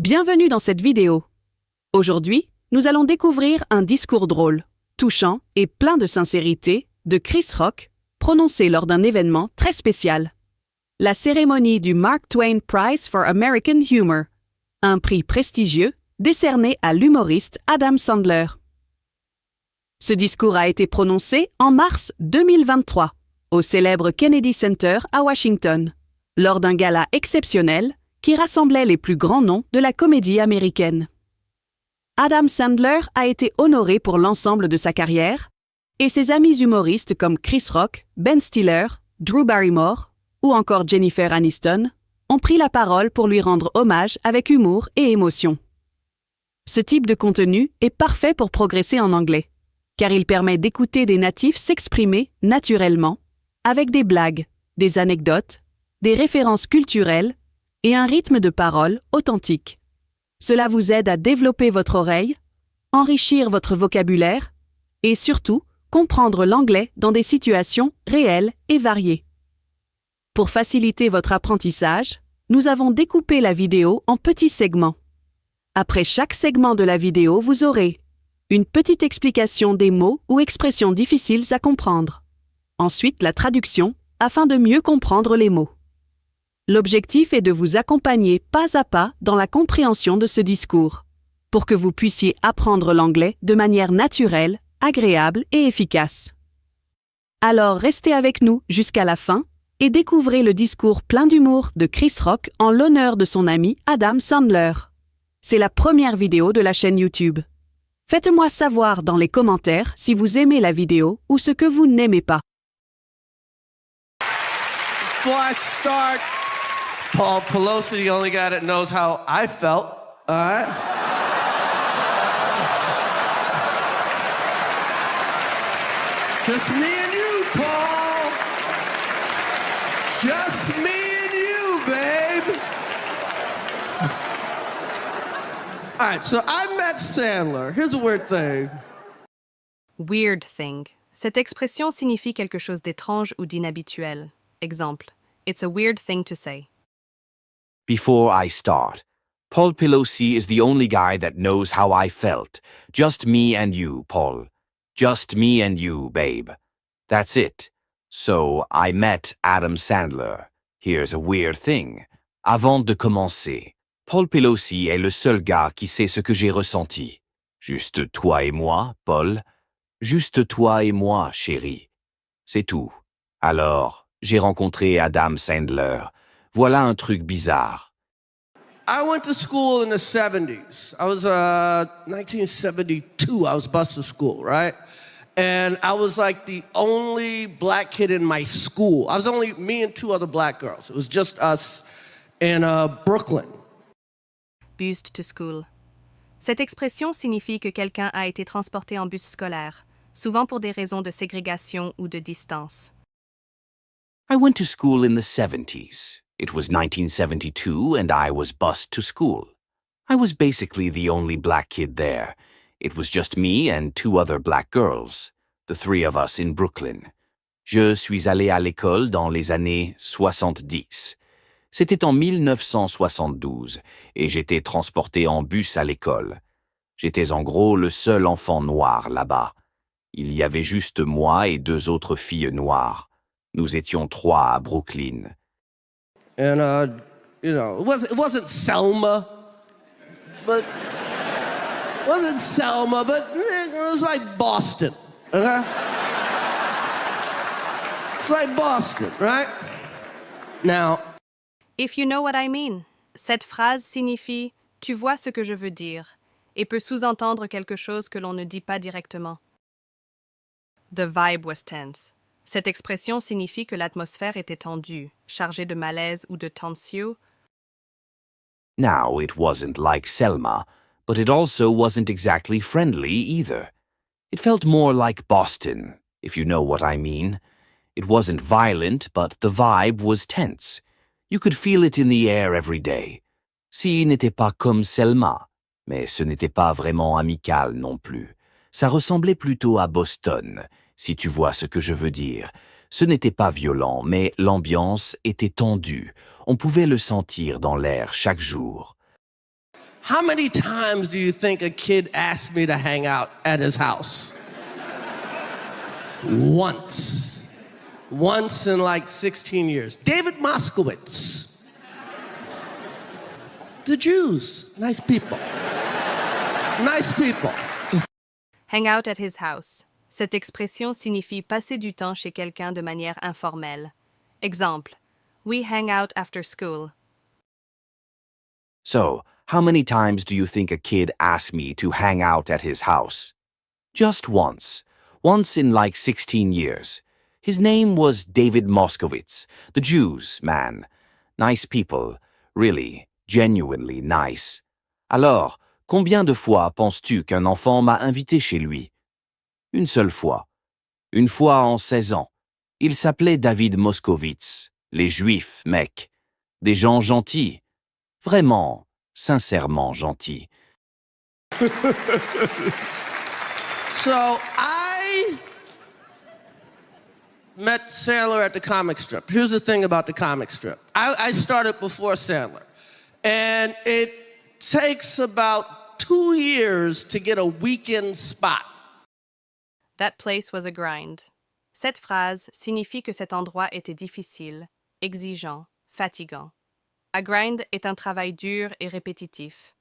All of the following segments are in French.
Bienvenue dans cette vidéo. Aujourd'hui, nous allons découvrir un discours drôle, touchant et plein de sincérité de Chris Rock, prononcé lors d'un événement très spécial. La cérémonie du Mark Twain Prize for American Humor, un prix prestigieux décerné à l'humoriste Adam Sandler. Ce discours a été prononcé en mars 2023 au célèbre Kennedy Center à Washington, lors d'un gala exceptionnel qui rassemblait les plus grands noms de la comédie américaine. Adam Sandler a été honoré pour l'ensemble de sa carrière, et ses amis humoristes comme Chris Rock, Ben Stiller, Drew Barrymore ou encore Jennifer Aniston ont pris la parole pour lui rendre hommage avec humour et émotion. Ce type de contenu est parfait pour progresser en anglais, car il permet d'écouter des natifs s'exprimer naturellement, avec des blagues, des anecdotes, des références culturelles et un rythme de parole authentique. Cela vous aide à développer votre oreille, enrichir votre vocabulaire et surtout comprendre l'anglais dans des situations réelles et variées. Pour faciliter votre apprentissage, nous avons découpé la vidéo en petits segments. Après chaque segment de la vidéo, vous aurez une petite explication des mots ou expressions difficiles à comprendre. Ensuite, la traduction, afin de mieux comprendre les mots. L'objectif est de vous accompagner pas à pas dans la compréhension de ce discours, pour que vous puissiez apprendre l'anglais de manière naturelle, agréable et efficace. Alors restez avec nous jusqu'à la fin et découvrez le discours plein d'humour de Chris Rock en l'honneur de son ami Adam Sandler. C'est la première vidéo de la chaîne YouTube. Faites-moi savoir dans les commentaires si vous aimez la vidéo ou ce que vous n'aimez pas. Before I start, Paul Pelosi, the only guy that knows how I felt, all right? Just me and you, Paul. Just me and you, babe. All right, so I met Sandler. Here's a weird thing. Weird thing. Cette expression signifie quelque chose d'étrange ou d'inhabituel. Exemple, it's a weird thing to say. Before I start, Paul Pelosi is the only guy that knows how I felt. Just me and you, Paul. Just me and you, babe. That's it. So, I met Adam Sandler. Here's a weird thing. Avant de commencer, Paul Pelosi est le seul gars qui sait ce que j'ai ressenti. Juste toi et moi, Paul. Juste toi et moi, chérie. C'est tout. Alors, j'ai rencontré Adam Sandler. Voilà un truc bizarre. I went to school in the 70s. I was 1972. I was bused to school, right? And I was like the only black kid in my school. I was only me and two other black girls. It was just us in Brooklyn. Bused to school. Cette expression signifie que quelqu'un a été transporté en bus scolaire, souvent pour des raisons de ségrégation ou de distance. I went to school in the 70s. It was 1972 and I was bused to school. I was basically the only black kid there. It was just me and two other black girls, the three of us in Brooklyn. Je suis allé à l'école dans les années 70. C'était en 1972 et j'étais transporté en bus à l'école. J'étais en gros le seul enfant noir là-bas. Il y avait juste moi et deux autres filles noires. Nous étions trois à Brooklyn. And, it wasn't Selma, but it was like Boston, okay? It's like Boston, right? Now, If you know what I mean. Cette phrase signifie « tu vois ce que je veux dire » et peut sous-entendre quelque chose que l'on ne dit pas directement. The vibe was tense. Cette expression signifie que l'atmosphère était tendue, chargée de malaise ou de tension. Now, it wasn't like Selma, but it also wasn't exactly friendly either. It felt more like Boston, if you know what I mean. It wasn't violent, but the vibe was tense. You could feel it in the air every day. Si n'était pas comme Selma, mais ce n'était pas vraiment amical non plus. Ça ressemblait plutôt à Boston, si tu vois ce que je veux dire. Ce n'était pas violent, mais l'ambiance était tendue. On pouvait le sentir dans l'air chaque jour. How many times do you think a kid asked me to hang out at his house? Once. Once in like 16 years. David Moskowitz. The Jews. Nice people. Nice people. Hang out at his house. Cette expression signifie passer du temps chez quelqu'un de manière informelle. Exemple. We hang out after school. So, how many times do you think a kid asked me to hang out at his house? Just once. Once in like 16 years. His name was David Moskowitz, the Jews, man. Nice people. Really, genuinely nice. Alors, combien de fois penses-tu qu'un enfant m'a invité chez lui? Une seule fois. Une fois en 16 ans. Il s'appelait David Moskowitz. Les Juifs, mec. Des gens gentils. Vraiment, sincèrement gentils. So I met Sandler at the comic strip. Here's the thing about the comic strip. I started before Sandler. And it takes about 2 years to get a weekend spot. That place was a grind. Cette phrase signifie que cet endroit était difficile, exigeant, fatigant. A grind est un travail dur et répétitif.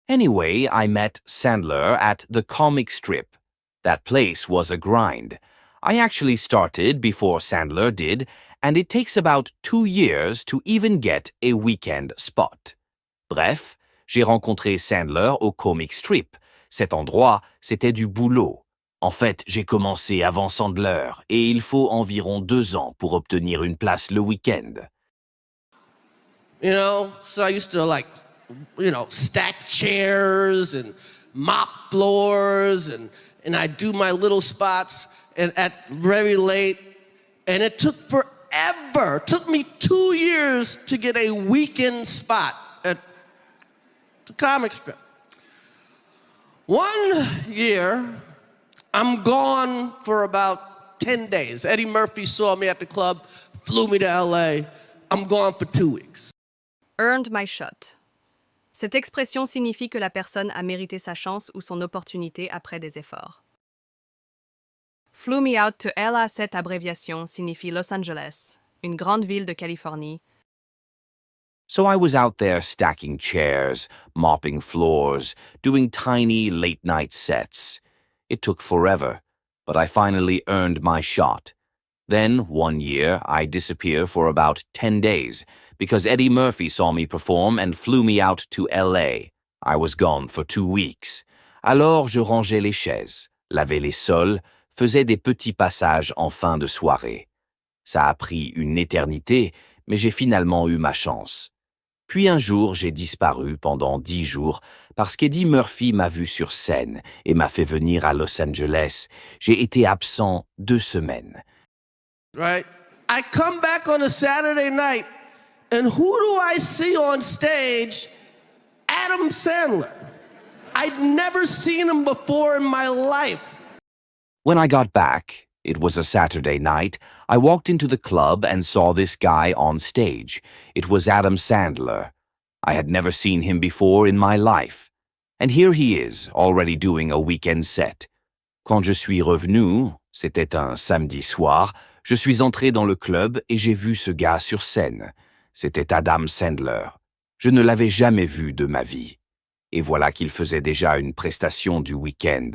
Anyway, I met Sandler at the comic strip. That place was a grind. I actually started before Sandler did, and it takes about 2 years to even get a weekend spot. Bref, j'ai rencontré Sandler au comic strip. Cet endroit, c'était du boulot. En fait, j'ai commencé avant Sandler, et il faut environ 2 ans pour obtenir une place le week-end. You know, so I used to stack chairs and mop floors and I'd do my little spots and at very late. And it took forever. It took me 2 years to get a weekend spot at the comic strip. 1 year, I'm gone for about 10 days. Eddie Murphy saw me at the club, flew me to LA. I'm gone for 2 weeks. Earned my shot. Cette expression signifie que la personne a mérité sa chance ou son opportunité après des efforts. Flew me out to LA, cette abréviation signifie Los Angeles, une grande ville de Californie. So I was out there stacking chairs, mopping floors, doing tiny late-night sets. It took forever, but I finally earned my shot. Then, 1 year, I disappeared for about 10 days because Eddie Murphy saw me perform and flew me out to LA. I was gone for 2 weeks. Alors je rangeais les chaises, lavais les sols, faisais des petits passages en fin de soirée. Ça a pris une éternité, mais j'ai finalement eu ma chance. Puis un jour, j'ai disparu pendant 10 jours parce qu'Eddie Murphy m'a vu sur scène et m'a fait venir à Los Angeles. J'ai été absent 2 semaines. Right? I come back on a Saturday night, and who do I see on stage? Adam Sandler. I'd never seen him before in my life. When I got back, it was a Saturday night, I walked into the club and saw this guy on stage. It was Adam Sandler. I had never seen him before in my life. And here he is, already doing a weekend set. Quand je suis revenu, c'était un samedi soir, je suis entré dans le club et j'ai vu ce gars sur scène. C'était Adam Sandler. Je ne l'avais jamais vu de ma vie. Et voilà qu'il faisait déjà une prestation du week-end.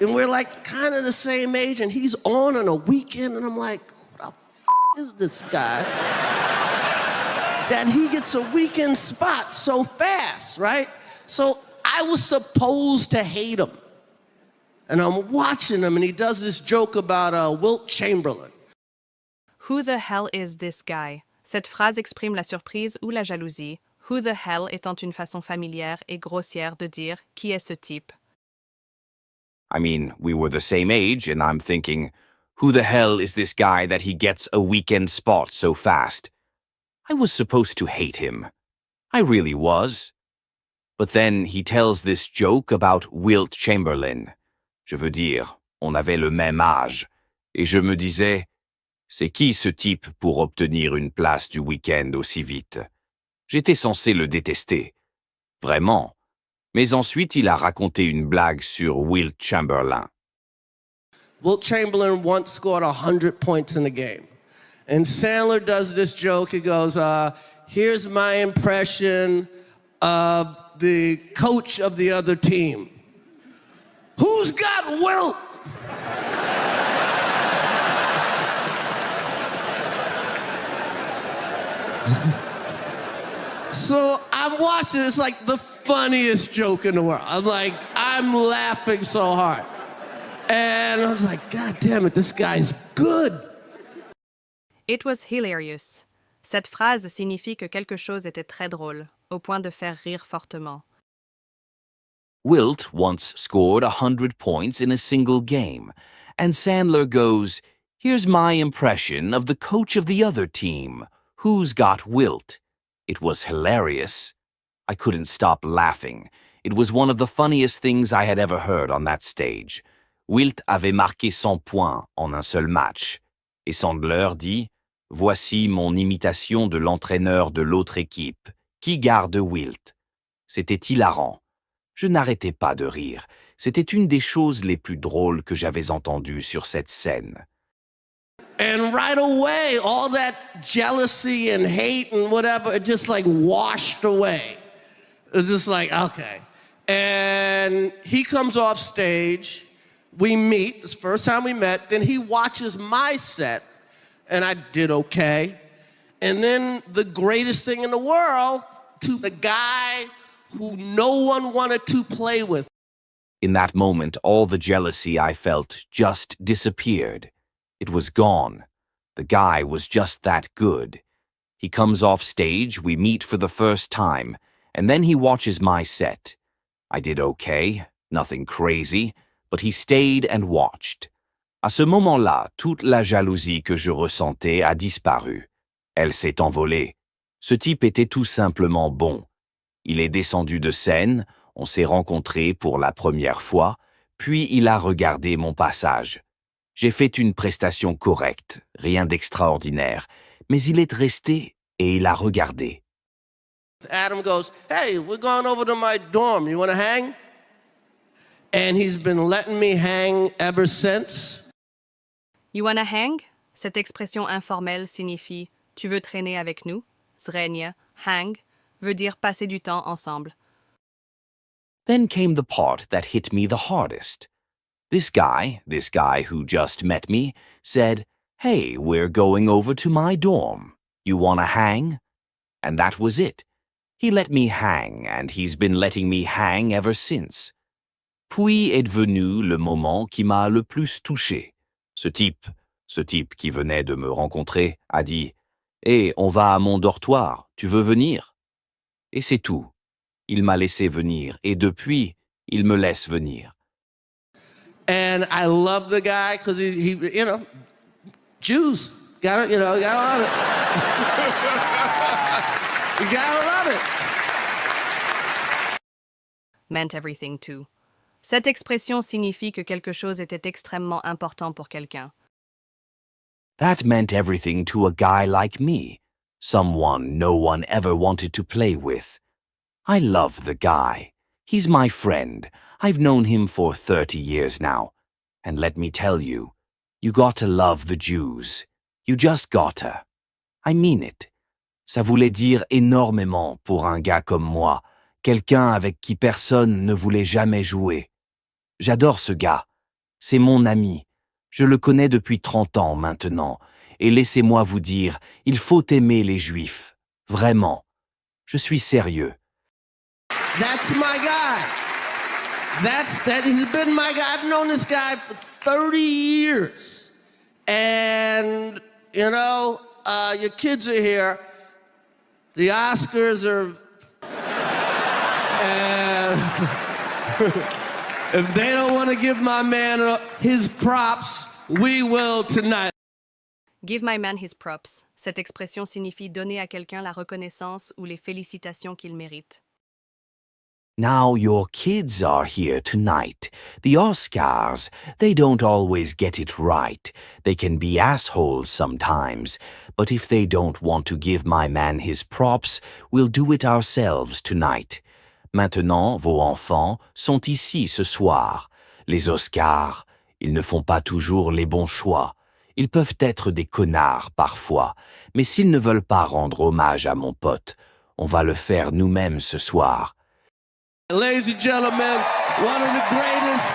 And we're like kind of the same age, and he's on a weekend, and I'm like, who the is this guy? That he gets a weekend spot so fast, right? So I was supposed to hate him. And I'm watching him, and he does this joke about Wilt Chamberlain. Who the hell is this guy? Cette phrase exprime la surprise ou la jalousie. Who the hell étant une façon familière et grossière de dire qui est ce type. I mean, we were the same age, and I'm thinking, who the hell is this guy that he gets a weekend spot so fast? I was supposed to hate him. I really was. But then he tells this joke about Wilt Chamberlain. Je veux dire, on avait le même âge. Et je me disais, c'est qui ce type pour obtenir une place du week-end aussi vite? J'étais censé le détester. Vraiment. Mais ensuite, il a raconté une blague sur Wilt Chamberlain. Wilt Chamberlain once scored 100 points in a game. And Sandler does this joke. He goes, here's my impression of the coach of the other team. Who's got Wilt? So I'm watching, it's like the funniest joke in the world. I'm laughing so hard. And I was like, God damn it, this guy's good. It was hilarious. Cette phrase signifie que quelque chose était très drôle, au point de faire rire fortement. Wilt once scored 100 points in a single game, and Sandler goes, here's my impression of the coach of the other team. Who's got Wilt? It was hilarious. I couldn't stop laughing. It was one of the funniest things I had ever heard on that stage. Wilt avait marqué 100 points en un seul match. Et Sandler dit, voici mon imitation de l'entraîneur de l'autre équipe. Qui garde Wilt? C'était hilarant. Je n'arrêtais pas de rire. C'était une des choses les plus drôles que j'avais entendues sur cette scène. And right away, all that jealousy and hate and whatever, it just like washed away. It was just like, okay. And he comes off stage, we meet, this first time we met, then he watches my set, and I did okay. And then the greatest thing in the world, to the guy who no one wanted to play with. In that moment, all the jealousy I felt just disappeared. It was gone. The guy was just that good. He comes off stage, we meet for the first time, and then he watches my set. I did okay, nothing crazy, but he stayed and watched. À ce moment-là, toute la jalousie que je ressentais a disparu. Elle s'est envolée. Ce type était tout simplement bon. Il est descendu de scène, on s'est rencontrés pour la première fois, puis il a regardé mon passage. J'ai fait une prestation correcte, rien d'extraordinaire, mais il est resté et il a regardé. Adam goes, hey, we're going over to my dorm. You want to hang? And he's been letting me hang ever since. You wanna hang? Cette expression informelle signifie « tu veux traîner avec nous ». Zrenie, hang, veut dire passer du temps ensemble. Then came the part that hit me the hardest. This guy who just met me, said, hey, we're going over to my dorm. You wanna hang? And that was it. He let me hang, and he's been letting me hang ever since. Puis est venu le moment qui m'a le plus touché. Ce type qui venait de me rencontrer, a dit, hey, on va à mon dortoir, tu veux venir? Et c'est tout. Il m'a laissé venir, et depuis, il me laisse venir. And I love the guy because he, you know, Jews. Gotta love it. You gotta love it. Meant everything too. Cette expression signifie que quelque chose était extrêmement important pour quelqu'un. That meant everything to a guy like me, someone no one ever wanted to play with. I love the guy. He's my friend. I've known him for 30 years now. And let me tell you, you gotta love the Jews. You just gotta. I mean it. Ça voulait dire énormément pour un gars comme moi, quelqu'un avec qui personne ne voulait jamais jouer. J'adore ce gars. C'est mon ami. Je le connais depuis 30 ans maintenant. Et laissez-moi vous dire, il faut aimer les Juifs. Vraiment. Je suis sérieux. That's my guy. He's been my guy. I've known this guy for 30 years. And, you know, your kids are here. The Oscars are... and if they don't want to give my man his props, we will tonight. Give my man his props. Cette expression signifie donner à quelqu'un la reconnaissance ou les félicitations qu'il mérite. Now your kids are here tonight. The Oscars, they don't always get it right. They can be assholes sometimes. But if they don't want to give my man his props, we'll do it ourselves tonight. Maintenant, vos enfants sont ici ce soir. Les Oscars, ils ne font pas toujours les bons choix. Ils peuvent être des connards parfois, mais s'ils ne veulent pas rendre hommage à mon pote, on va le faire nous-mêmes ce soir. Ladies and gentlemen, one of the greatest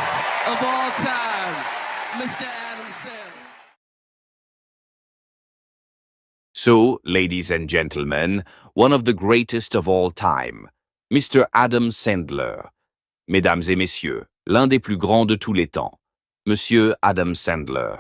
of all time, Mr. Adam Sandler. So, ladies and gentlemen, one of the greatest of all time, Mr. Adam Sandler. Mesdames et messieurs, l'un des plus grands de tous les temps, Monsieur Adam Sandler.